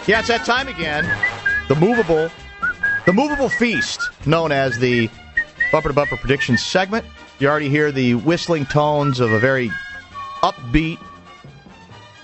Yeah, it's that time again. The movable feast, known as the Bumper to Bumper Predictions segment. You already hear the whistling tones of a very upbeat,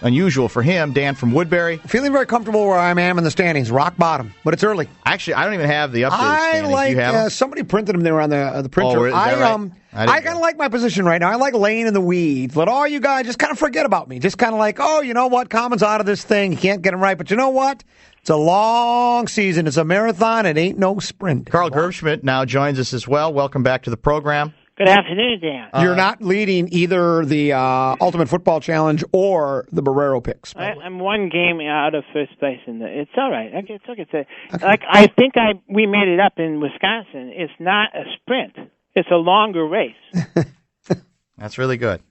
unusual for him, Dan from Woodbury. Feeling very comfortable where I am in the standings, rock bottom, but it's early. Actually, I don't even have the updated standings. You have them? Somebody printed them. They were on the printer. Oh, is that right? I kind of like my position right now. I like laying in the weeds. Let all you guys just kind of forget about me. Just kind of like, oh, you know what? Common's out of this thing. You can't get him right. But you know what? It's a long season. It's a marathon. It ain't no sprint. Carl Gerbschmidt now joins us as well. Welcome back to the program. Good afternoon, Dan. You're not leading either the Ultimate Football Challenge or the Barreiro picks. I'm one game out of first place, it's all right. It's okay. Like I think we made it up in Wisconsin. It's not a sprint. It's a longer race. That's really good.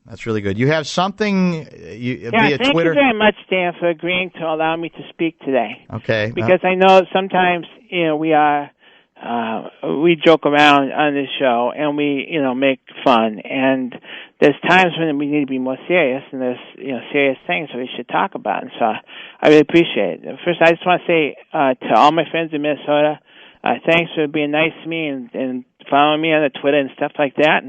You have something via thank Twitter. You very much, Dan, for agreeing to allow me to speak today. Okay. Because I know sometimes we joke around on this show and we make fun, and there's times when we need to be more serious, and there's serious things that we should talk about, and so I really appreciate it. First, I just want to say to all my friends in Minnesota, thanks for being nice to me and following me on the Twitter and stuff like that,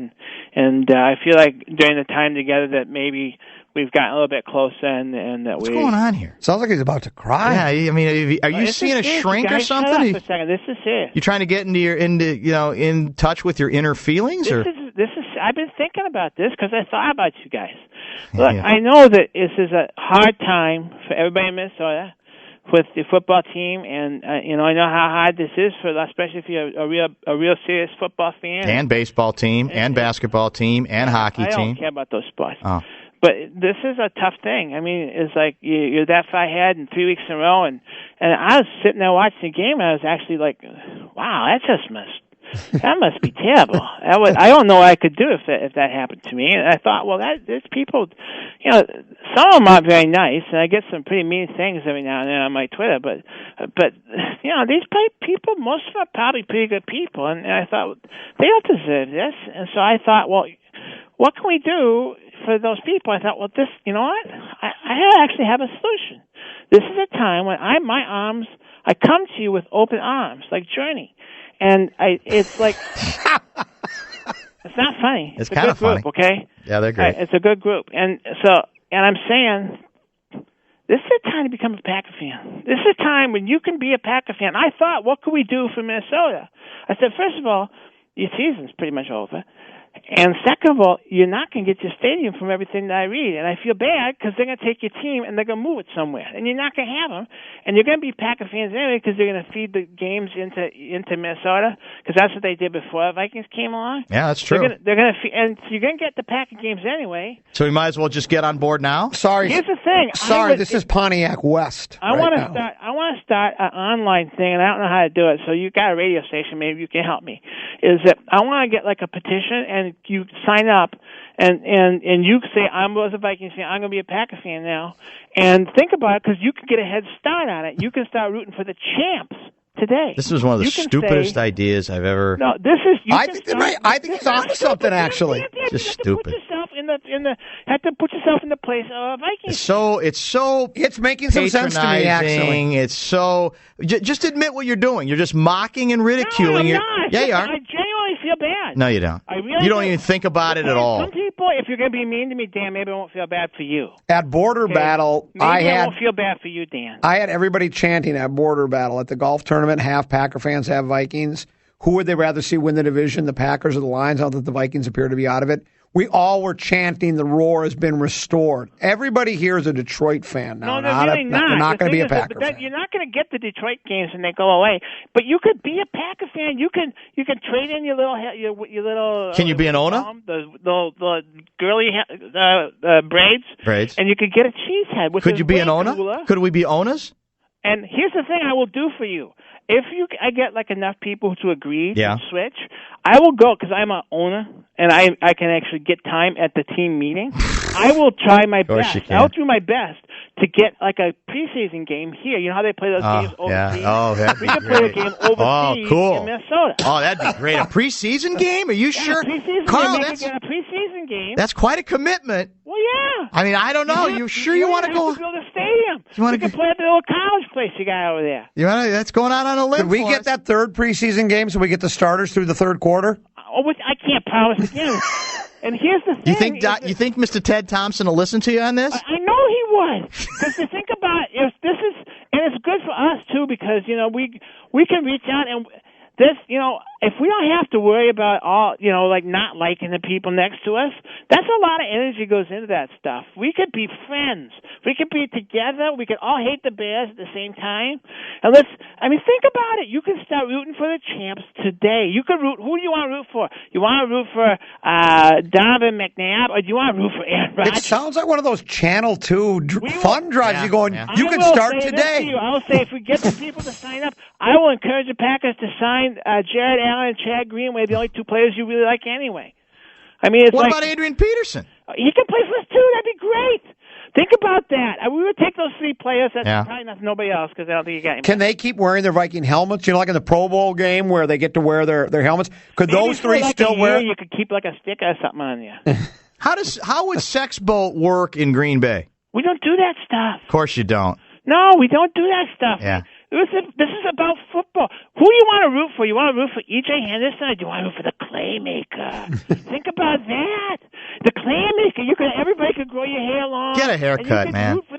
and I feel like during the time together that maybe we've gotten a little bit closer, and that What's going on here? Sounds like he's about to cry. Yeah, I mean, are you seeing a shrink or something? Shut up for a second. This is serious. You trying to get in touch with your inner feelings, this or is. I've been thinking about this because I thought about you guys. Look, I know that this is a hard time for everybody in Minnesota with the football team, and I know how hard this is especially if you're a real serious football fan and baseball team and basketball team and hockey team. I don't care about those sports. Oh. But this is a tough thing. I mean, it's like you're that far ahead in 3 weeks in a row, and I was sitting there watching the game, and I was actually like, wow, that must be terrible. I don't know what I could do if that happened to me. And I thought, well, there's people, some of them are very nice, and I get some pretty mean things every now and then on my Twitter. But these people, most of them are probably pretty good people, and I thought they don't deserve this. And so I thought, well, what can we do for those people? I thought, well, this, you know what? I actually have a solution. This is a time when I come to you with open arms, like Journey. And it's like, it's not funny. It's kind of funny. Group, okay? Yeah, they're great. It's a good group. And I'm saying, this is a time to become a Packer fan. This is a time when you can be a Packer fan. I thought, what could we do for Minnesota? I said, first of all, your season's pretty much over. And second of all, you're not going to get your stadium from everything that I read. And I feel bad because they're going to take your team and they're going to move it somewhere. And you're not going to have them. And you're going to be Packer fans anyway because they're going to feed the games into Minnesota because that's what they did before Vikings came along. Yeah, that's true. They're going to and so you're going to get the Packer games anyway. So we might as well just get on board now? Sorry. Here's the thing. This is Pontiac West. I want to start an online thing, and I don't know how to do it. So you've got a radio station. Maybe you can help me. Is that I want to get like a petition, and you sign up, and you say, I was a Vikings fan, I'm going to be a Packer fan now, and think about it, because you can get a head start on it. You can start rooting for the champs today. This is one of the stupidest ideas I've ever... No, this is... I think it's on to something, actually. Just stupid. Have to put yourself in the place of a Vikings. It's making some sense to me, actually. It's so... Just admit what you're doing. You're just mocking and ridiculing. No, I'm not. Yeah, you are. I genuinely feel bad. No, you don't. I really You don't even think about it at all. Some people, if you're going to be mean to me, Dan, maybe I won't feel bad for you. At Border Battle, I won't feel bad for you, Dan. I had everybody chanting at Border Battle at the golf tournament, half Packer fans, half Vikings. Who would they rather see win the division, the Packers or the Lions, now that the Vikings appear to be out of it? We all were chanting the roar has been restored. Everybody here is a Detroit fan now. No, they're really not. They're not going to be a Packer fan. You're not going to get the Detroit games and they go away. But you could be a Packer fan. You can trade in your little. Can you be an owner? The girly braids. And you could get a cheese head. Could you be an owner? Cooler. Could we be owners? And here's the thing I will do for you. If I get like enough people to agree to switch, I will go because I'm an owner and I can actually get time at the team meeting. I will try my best. you can. I'll do my best to get like a preseason game here. You know how they play those games overseas? Yeah. Oh, that'd be we could play a game overseas cool. in Minnesota. Oh, that'd be great. A preseason game? Are you sure? Preseason Carl, game. That's a preseason game. That's quite a commitment. Well, yeah. I mean, I don't know. You sure you want to go? Build a stadium. We can play at the little college place you got over there. That's going out on a limb. Could we get that third preseason game so we get the starters through the third quarter? Oh, I can't promise again. And here's the thing. You think Mr. Ted Thompson will listen to you on this? I know he would. Because to think about if this is, and it's good for us too, because we can reach out and this, if we don't have to worry about all, like not liking the people next to us, that's a lot of energy goes into that stuff. We could be friends. We could be together. We could all hate the Bears at the same time. And think about it. You can start rooting for the champs today. You could root. Who do you want to root for? You want to root for Donovan McNabb, or do you want to root for Aaron Rodgers? It sounds like one of those Channel 2 fun drives. Yeah, You're going, yeah. you can start today. I will say, if we get the people to sign up, I will encourage the Packers to sign Jared Allen and Chad Greenway, the only two players you really like anyway. I mean, what about Adrian Peterson? He can play for us too. That'd be great. Think about that. We would take those three players. That's probably not nobody else because I don't think you got him. Can they keep wearing their Viking helmets? Like in the Pro Bowl game where they get to wear their helmets? Could Maybe those three still wear? You could keep like a sticker or something on you. How would Sex Boat work in Green Bay? We don't do that stuff. Of course you don't. No, we don't do that stuff. Yeah. This is about football. Who do you want to root for? You want to root for E.J. Henderson, or do you want to root for the Claymaker? Think about that. The Claymaker. Everybody could grow your hair long. Get a haircut, man. He's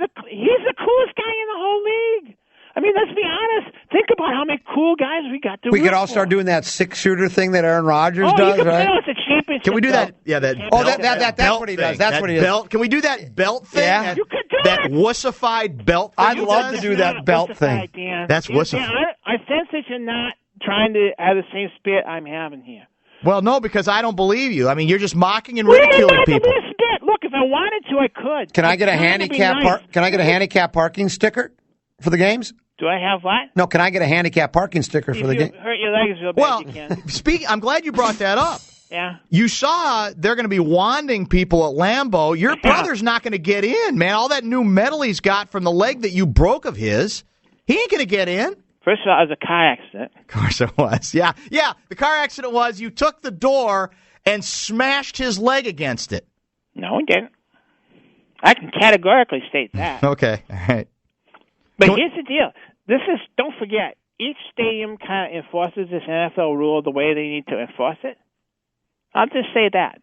the coolest guy in the whole league. I mean, let's be honest. Think about how many cool guys we got to root We could all for. start doing that 6-shooter thing that Aaron Rodgers does, you can right? play us a championship. Can we do that? Yeah, that. Oh, belt, that's what he does. That's what he does. Belt. Can we do that belt thing? Yeah. You could do that it. wussified belt thing. I'd love to do that belt thing. Dan. That's wussified. I sense that you're not trying to have the same spirit I'm having here. Well, no, because I don't believe you. I mean, you're just mocking and Well, ridiculing not people. the least bit. Look, if I wanted to, I could. Can I get a I'm trying to be handicap? nice. Can I get a handicap parking sticker for the games? Do I have what? No, can I get a handicap parking sticker for the game? If you hurt your legs real bad, Well, you can. I'm glad you brought that up. Yeah. You saw they're going to be wanding people at Lambeau. Your brother's not going to get in, man. All that new metal he's got from the leg that you broke of his, he ain't going to get in. First of all, it was a car accident. Of course it was. Yeah. The car accident was you took the door and smashed his leg against it. No, he didn't. I can categorically state that. Okay. All right. But here's the deal. Don't forget, each stadium kind of enforces this NFL rule the way they need to enforce it. I'll just say that.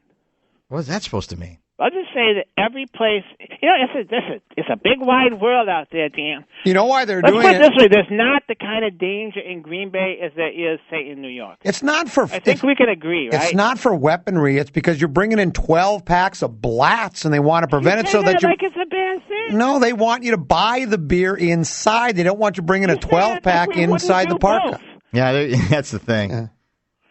What is that supposed to mean? I'll just say that every place, it's a big wide world out there, Dan. You know why they're Let's doing put it it? this way: there's not the kind of danger in Green Bay as there is, say, in New York. It's not for. I think we can agree, right? It's not for weaponry. It's because you're bringing in 12 packs of Blatz, and they want to prevent it so that you. Like it's a bad thing. No, they want you to buy the beer inside. They don't want you bringing a 12 pack inside the park. Both. Yeah, that's the thing. Yeah.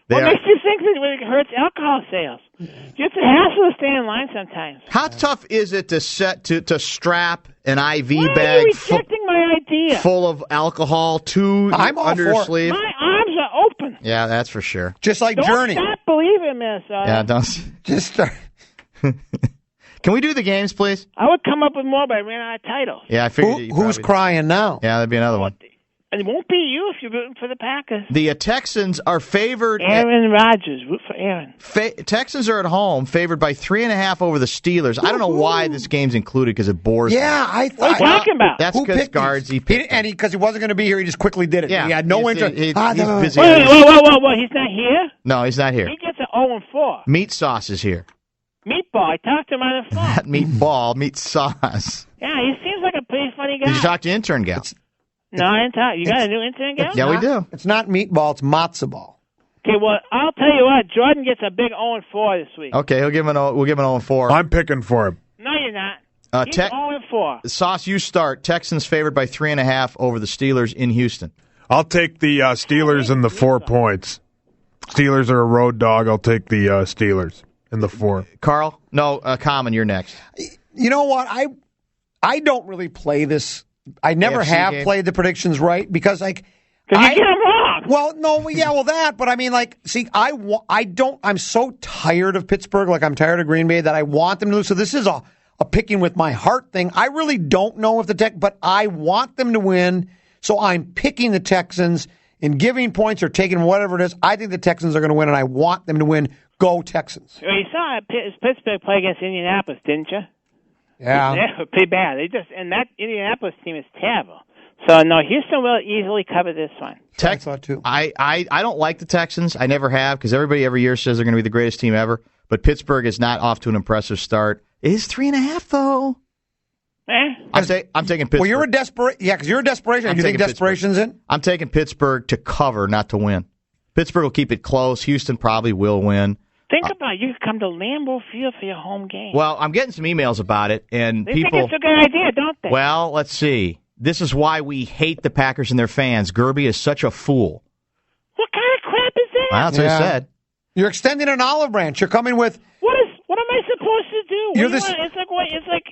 What makes you think that it hurts alcohol sales? It's a hassle to stay in line sometimes. How tough is it to strap an IV Why bag are you rejecting my idea? full of alcohol to under your sleeve? My arms are open. Yeah, that's for sure. Just like Don't Journey. stop believing, Minnesota. Yeah, don't. Just start. Can we do the games, please? I would come up with more, but I ran out of titles. Yeah, I figured. Who's crying now? Yeah, that'd be another one. And it won't be you if you're rooting for the Packers. The Texans are favored. Aaron Rodgers, root for Aaron. Texans are at home, favored by 3.5 over the Steelers. I don't know why this game's included because it bores me. Yeah, I What are thought. you talking about? That's Who because picked guards. these? Because he wasn't going to be here, he just quickly did it. Yeah, He had no interest. he's no. busy. Wait, whoa. He's not here? No, he's not here. He gets an 0-4. Meat sauce is here. Meatball. I talked to him on the phone. Not meatball, meat sauce. Yeah, he seems like a pretty funny guy. Did you talk to intern gal? No, I didn't talk. You got a new intern gal? Yeah, we do. It's not meatball, it's matzo ball. Okay, well, I'll tell you what. Jordan gets a big 0-4 this week. Okay, we'll give him an 0-4. I'm picking for him. No, you're not. He's Tech- 0-4. Sauce, you start. Texans favored by 3.5 over the Steelers in Houston. I'll take the Steelers and the 4 points. Steelers are a road dog. I'll take the Steelers and the 4. Carl? No, Common, you're next. You know what? I don't really play this. I never AFC have game? played the predictions right because Because you get him wrong. Well, no, that, but I mean, I'm so tired of Pittsburgh, like I'm tired of Green Bay that I want them to lose. So this is a a picking with my heart thing. I really don't know if but I want them to win, so I'm picking the Texans and giving points or taking whatever it is. I think the Texans are going to win, and I want them to win. Go Texans. Well, you saw Pittsburgh play against Indianapolis, didn't you? Yeah. They were pretty bad. And that Indianapolis team is terrible. So, no, Houston will easily cover this one. I thought too. I don't like the Texans. I never have, because everybody every year says they're going to be the greatest team ever. But Pittsburgh is not off to an impressive start. It is 3.5, though. I'm taking Pittsburgh. Well, you're a because you're a desperation. You think desperation's in? I'm taking Pittsburgh to cover, not to win. Pittsburgh will keep it close. Houston probably will win. Think about it. You could come to Lambeau Field for your home game. Well, I'm getting some emails about it, and they people think it's a good idea, don't they? Well, let's see. This is why we hate the Packers and their fans. Gerby is such a fool. What kind of crap is that? Well, that's what he said. You're extending an olive branch. You're coming with. What am I supposed to do? It's like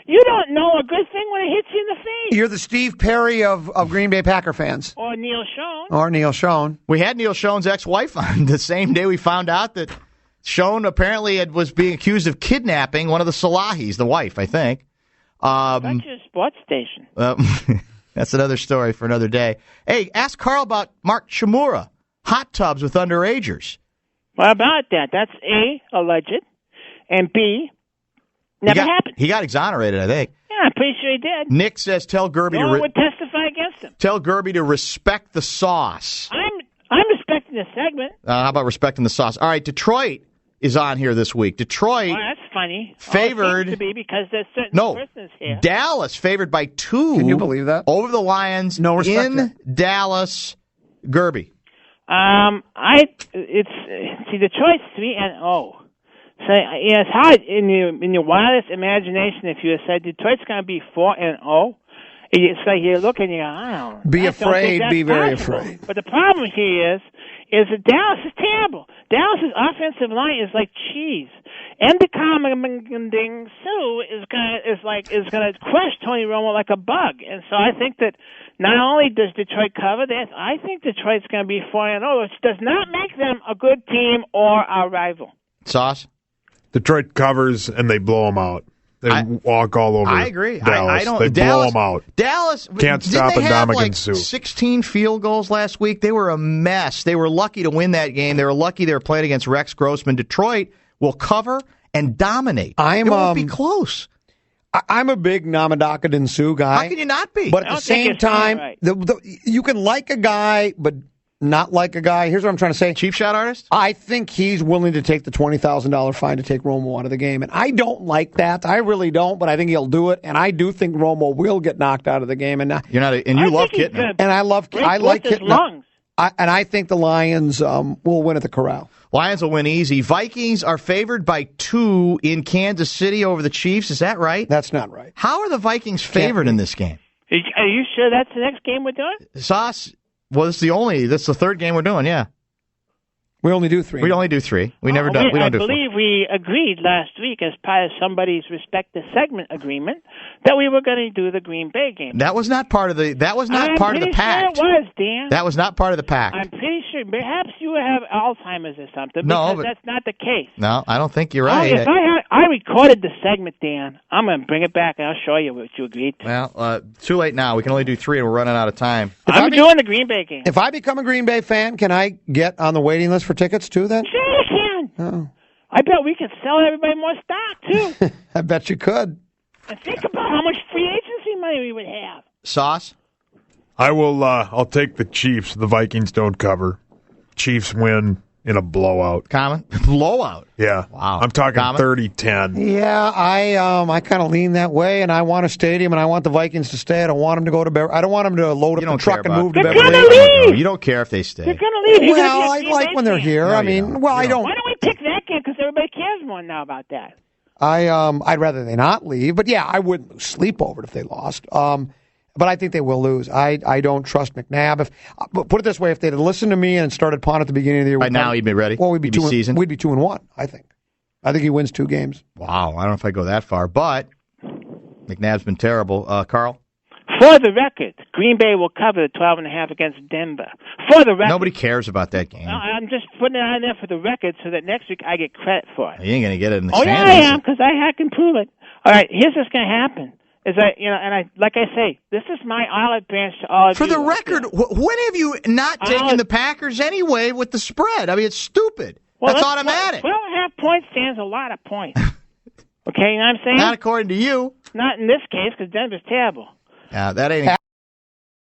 you don't know a good thing when it hits you in the face. You're the Steve Perry of Green Bay Packer fans. Or Neil Schoen. We had Neil Schoen's ex-wife on the same day we found out that Schoen apparently was being accused of kidnapping one of the Salahis, the wife, I think. That's your sports station. That's another story for another day. Hey, ask Carl about Mark Shimura. Hot tubs with underagers. What about that? That's A, alleged, and B, never happened. He got exonerated, I think. Yeah, I'm pretty sure he did. Nick says tell Gerby no one would testify against him. Tell Gerby to respect the sauce. I'm respecting the segment. How about respecting the sauce? All right, Detroit is on here this week. Detroit. Oh, that's funny. Favored to be because there's certain persons here. Dallas favored by 2. Can you believe that? Over the Lions. No respect in Dallas. Gerby. Detroit's 3-0. So it's hard in your wildest imagination if you said Detroit's going to be 4-0. It's like you look and you go, I don't know. Be afraid. Be very possible. afraid. But the problem here is that Dallas is terrible. Dallas's offensive line is like cheese. And the Ding Sue is gonna crush Tony Romo like a bug. And so I think that not only does Detroit cover this, I think Detroit's going to be 4-0, which does not make them a good team or our rival. Sauce? Detroit covers and they blow them out. They walk all over. I agree. Dallas. I don't. They Dallas, blow them out. Dallas can't stop a Ndamukong Suh. 16 field goals last week. They were a mess. They were lucky to win that game. They were lucky they were playing against Rex Grossman. Detroit will cover and dominate. It won't be close. I'm a big Ndamukong Suh guy. How can you not be? But at the same time, right. You can like a guy, but not like a guy. Here's what I'm trying to say. Cheap shot artist? I think he's willing to take the $20,000 fine to take Romo out of the game. And I don't like that. I really don't, but I think he'll do it. And I do think Romo will get knocked out of the game. And you love Kitna. And I like Kitna. And I think the Lions will win at the Corral. Lions will win easy. Vikings are favored by 2 in Kansas City over the Chiefs. Is that right? That's not right. How are the Vikings favored in this game? Are you sure that's the next game we're doing? Sauce? Well, this is the third game we're doing, yeah. We only do 3. We only do 3. We don't do 4. I believe we agreed last week as part of somebody's respect the segment agreement that we were going to do the Green Bay game. That was not part of the pact. Sure it was, Dan. That was not part of the pact. I'm pretty sure. Perhaps you have Alzheimer's or something. No, because that's not the case. No, I don't think you're right. If I recorded the segment, Dan, I'm going to bring it back and I'll show you what you agreed to. Well, too late now. We can only do 3 and we're running out of time. I'm doing the Green Bay game. If I become a Green Bay fan, can I get on the waiting list for tickets too then? Sure you can. Oh. I bet we could sell everybody more stock, too. I bet you could. And think about how much free agency money we would have. Sauce? I will. I'll take the Chiefs. The Vikings don't cover. Chiefs win in a blowout. Common? Blowout? Yeah. Wow. I'm talking Common? 30-10. Yeah, I kind of lean that way, and I want a stadium, and I want the Vikings to stay. I don't want them to go to Beverly. I don't want them to load up the truck and move to Beverly. They're going to leave. You don't care if they stay. They're going to leave. Well, I like when they're here. No, I mean, I don't. Why don't we pick that game? Because everybody cares more now about that. I'd rather they not leave, but yeah, I wouldn't lose sleep over it if they lost. But I think they will lose. I don't trust McNabb. But put it this way: if they'd listened to me and started Pond at the beginning of the year, by now he'd be ready. Well, we'd be seasoned. We'd be 2-1. I think he wins 2 games. Wow, I don't know if I go that far, but McNabb's been terrible. Carl. For the record, Green Bay will cover the 12.5 against Denver. For the record. Nobody cares about that game. I'm just putting it on there for the record so that next week I get credit for it. You ain't going to get it in the standings. Oh, yeah, I am, because I can prove it. All right, here's what's going to happen. Is that, like I say, this is my olive branch to all of For you. the record, when have you not taken the Packers anyway with the spread? I mean, it's stupid. Well, that's automatic. 12.5 points stands a lot of points. Okay, you know what I'm saying? Not according to you. Not in this case, because Denver's terrible. Yeah, that ain't.